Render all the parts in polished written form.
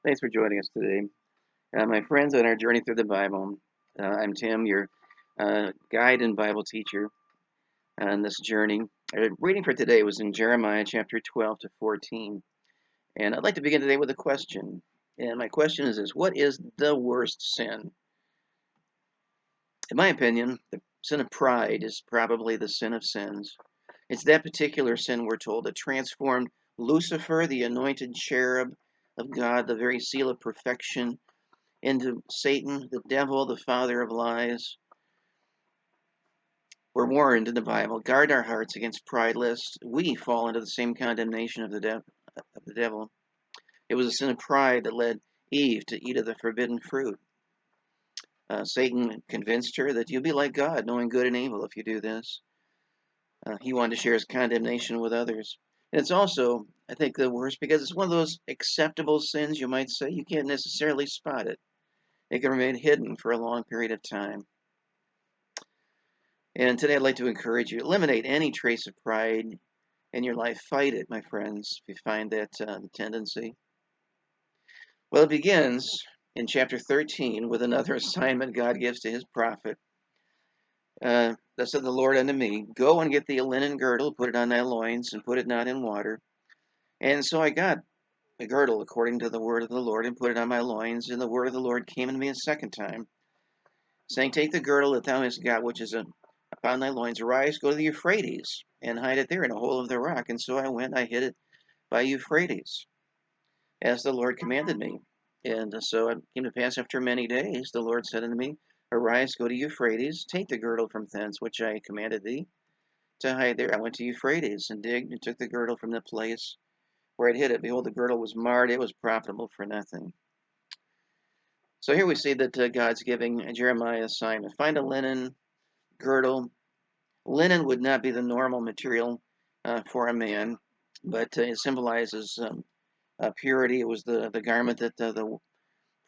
Thanks for joining us today. My friends, on our journey through the Bible, I'm Tim, your guide and Bible teacher on this journey. Our reading for today was in Jeremiah chapter 12 to 14. And I'd like to begin today with a question. And my question is this: what is the worst sin? In my opinion, the sin of pride is probably the sin of sins. It's that particular sin, we're told, that transformed Lucifer, the anointed cherub of God, the very seal of perfection, into Satan, the devil, the father of lies. We're warned in the Bible, guard our hearts against pride, lest we fall into the same condemnation of the devil. It was a sin of pride that led Eve to eat of the forbidden fruit. Satan convinced her that you'll be like God, knowing good and evil if you do this. He wanted to share his condemnation with others. And it's also, I think, the worst because it's one of those acceptable sins, you might say. You can't necessarily spot it. It can remain hidden for a long period of time. And today I'd like to encourage you, eliminate any trace of pride in your life. Fight it, my friends, if you find that tendency. Well, it begins in chapter 13 with another assignment God gives to his prophet. Thus said the Lord unto me, go and get thee a linen girdle, put it on thy loins, and put it not in water. And so I got a girdle according to the word of the Lord, and put it on my loins. And the word of the Lord came unto me a second time, saying, take the girdle that thou hast got, which is upon thy loins, arise, go to the Euphrates, and hide it there in a hole of the rock. And so I went, I hid it by Euphrates, as the Lord commanded me. And so it came to pass after many days, the Lord said unto me, arise, go to Euphrates, take the girdle from thence, which I commanded thee to hide there. I went to Euphrates, and digged, and took the girdle from the place where I'd hid it. Behold, the girdle was marred, it was profitable for nothing. So here we see that God's giving Jeremiah an assignment. Find a linen girdle. Linen would not be the normal material for a man, but it symbolizes purity. It was the garment that the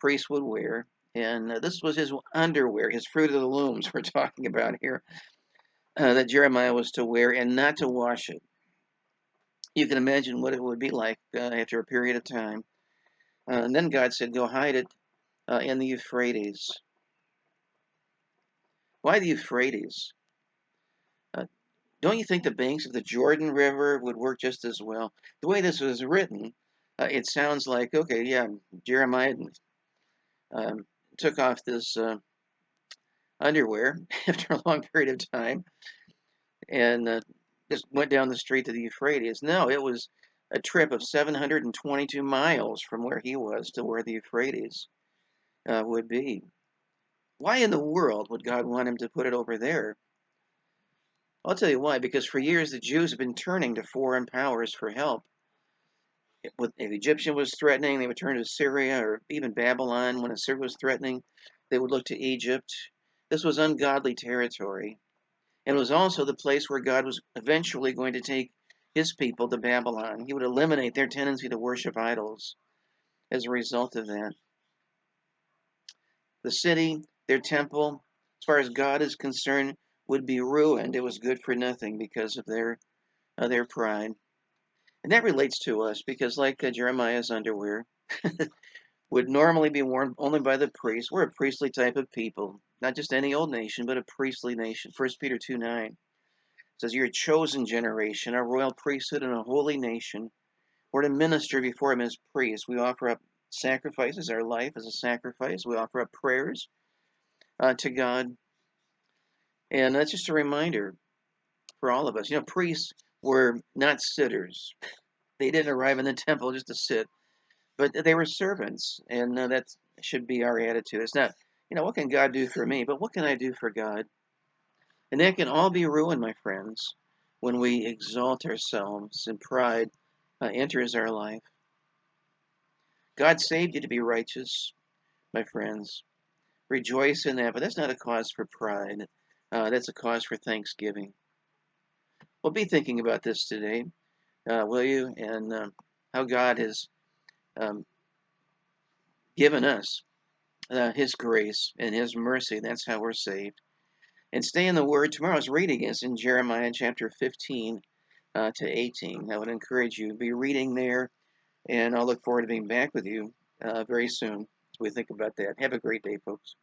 priest would wear. And this was his underwear, his fruit of the looms we're talking about here, that Jeremiah was to wear and not to wash it. You can imagine what it would be like after a period of time. And then God said, go hide it in the Euphrates. Why the Euphrates? Uh, don't you think the banks of the Jordan River would work just as well? The way this was written, it sounds like, okay, yeah, Jeremiah um, took off this underwear after a long period of time and just went down the street to the Euphrates. No, it was a trip of 722 miles from where he was to where the Euphrates would be. Why in the world would God want him to put it over there? I'll tell you why. Because for years the Jews have been turning to foreign powers for help. If Egyptian was threatening, they would turn to Syria or even Babylon. When Assyria was threatening, they would look to Egypt. This was ungodly territory. And it was also the place where God was eventually going to take his people to Babylon. He would eliminate their tendency to worship idols as a result of that. The city, their temple, as far as God is concerned, would be ruined. It was good for nothing because of their pride. And that relates to us because, like Jeremiah's underwear, would normally be worn only by the priests. We're a priestly type of people, not just any old nation, but a priestly nation. 1 Peter 2:9 says, you're a chosen generation, a royal priesthood, and a holy nation. We're to minister before him as priests. We offer up sacrifices, our life as a sacrifice. We offer up prayers to God. And that's just a reminder for all of us. You know, priests were not sitters. They didn't arrive in the temple just to sit, but they were servants, and that should be our attitude. It's not, what can God do for me, but what can I do for God? And that can all be ruined, my friends, when we exalt ourselves and pride enters our life. God saved you to be righteous, my friends. Rejoice in that, but that's not a cause for pride. That's a cause for thanksgiving. Well, be thinking about this today, will you? And how God has um, given us his grace and his mercy. That's how we're saved. And stay in the Word. Tomorrow's reading is in Jeremiah chapter 15 to 18. I would encourage you to be reading there, and I'll look forward to being back with you very soon. So we think about that. Have a great day, folks.